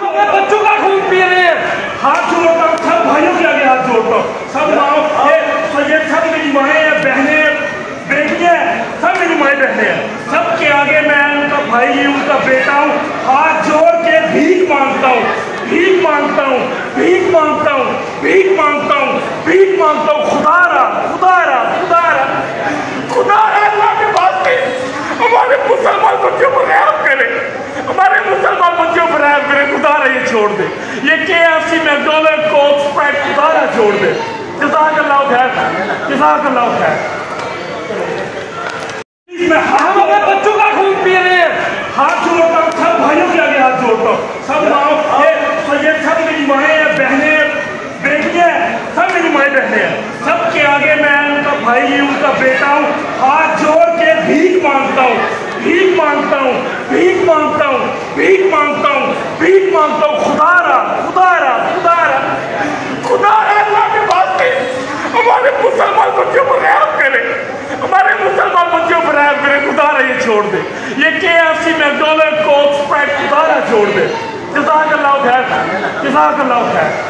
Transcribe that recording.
बच्चों का खून पी रहे हैं। हाथ जोड़ता हूँ सब भाइयों के आगे, हाथ जोड़ता हूँ सब माओ, ये सब मेरी माएँ हैं, बहनें, बेटियाँ, सब मेरी माएँ बहनें हैं। सबके आगे मैं उनका भाई, उनका बेटा हूँ। हाथ जोड़ के भीख मांगता हूँ, भीख मांगता हूँ, भीख मांगता हूँ, भीख मांगता हूँ, भीख मांगता हूँ। खुदा रहा, खुदा रहा, खुदा रहा, खुदा अल्लाह के वास्ते हमारे मुसलमान बच्चों पर रहम करे, हमारे मुसलमान बच्चों पर रहम करे। खुदा रहा ये छोड़ दे, ये KFC, मैकडॉनल्ड, कोक, स्प्राइट, खुदा रहा छोड़ दे। जज़ाकल्लाह खैर, जज़ाकल्लाह खैर। हम अपने बच्चों का खून पी रहे हैं। हाथ जोड़ता हूँ सब भाइयों के आगे, हाथ जोड़ता हूँ सब माओ, ये सब मेरी माएँ हैं, बहनें, बेटियाँ, सब मेरी माएँ बहनें हैं। सबके आगे मैं उनका भाई, उनका बेटा हूँ। हाथ जोड़ के भीख मांगता हूँ, भीख मांगता हूँ, भीख मांगता हूँ, भीख मांगता हूँ, भीख मांगता हूँ। खुदा रहा, खुदा रहा, खुदा रहा, खुदा अल्लाह के वास्ते हमारे मुसलमान बच्चों पर रहम करे, हमारे मुसलमान बच्चों पर रहम करे। खुदा रहा ये छोड़ दे, ये KFC, मैकडॉनल्ड, कोक, स्प्राइट, खुदा रहा छोड़ दे। जज़ाकल्लाह खैर, जज़ाकल्लाह खैर।